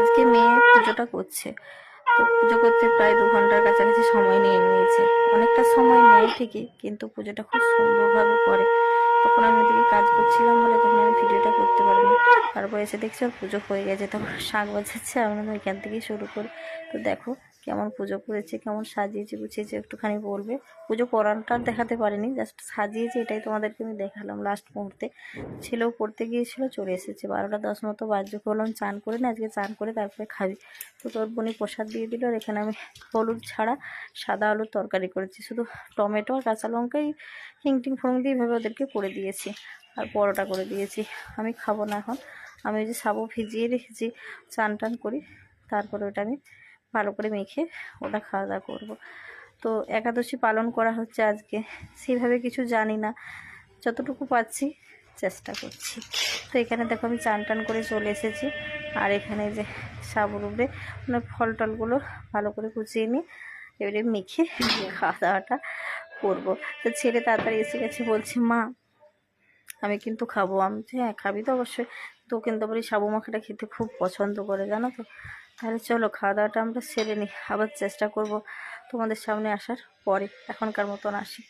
আজকে মেয়ে পুজোটা করছে, তো পুজো করতে প্রায় 2 ঘন্টার কাছাকাছি সময় নিয়ে নিয়েছে। অনেকটা সময় নেয় ঠিকই, কিন্তু পুজোটা খুব সুন্দরভাবে করে। তখন আমি ওদিকে কাজ করছিলাম বলে তখন আমি ভিডিওটা করতে পারিনি। তারপর এসে দেখছি ওর পুজো হয়ে গেছে, তখন শাঁখ বাজাচ্ছে। আমরা ওইখান থেকেই শুরু করি। তো দেখো কেমন পুজো করেছে, কেমন সাজিয়েছে গুছিয়েছে, একটুখানি বলবে। পুজো করানটা আর দেখাতে পারিনি, জাস্ট সাজিয়েছে, এটাই তোমাদেরকে আমি দেখালাম লাস্ট মুহূর্তে। ছেলেও পড়তে গিয়েছিল, চলে এসেছে। 12টা 10 মতো বাজে, বললাম চান করে না, আজকে চান করে তারপরে খাবি। তো তোর বোনই প্রসাদ দিয়ে দিল। আর এখানে আমি হলুদ ছাড়া সাদা আলুর তরকারি করেছি, শুধু টমেটো আর কাঁচা লঙ্কাই হিং টিং ফোড়ন দিয়ে এভাবে ওদেরকে করে দিয়েছি। আর পরোটা করে দিয়েছি। আমি খাবো না এখন। আমি ওই যে সাবু ভিজিয়ে রেখেছি, চান টান করি, তারপরে ওটা আমি ভালো করে মেখে ওটা খাওয়া দাওয়া করবো। তো একাদশী পালন করা হচ্ছে আজকে, সেইভাবে কিছু জানি না, যতটুকু পাচ্ছি চেষ্টা করছি। তো এখানে দেখো আমি চান টান করে চলে এসেছি। আর এখানে যে সাবুর উপরে মানে ফল টলগুলো ভালো করে কুচিয়ে নিই, এবারে মেখে খাওয়া দাওয়াটা করবো। তো ছেলে তাড়াতাড়ি এসে গেছে, বলছে মা আমি কিন্তু খাবো। আমি বলছি হ্যাঁ খাবি তো অবশ্যই। তো কিন্তু আবার এই সাবু মাখাটা খেতে খুব পছন্দ করে, জানো তো। তাহলে চলো খাওয়া দাওয়াটা আমরা সেরে নিই, আবার চেষ্টা করব তোমাদের সামনে আসার পরে। এখনকার মতন আসি।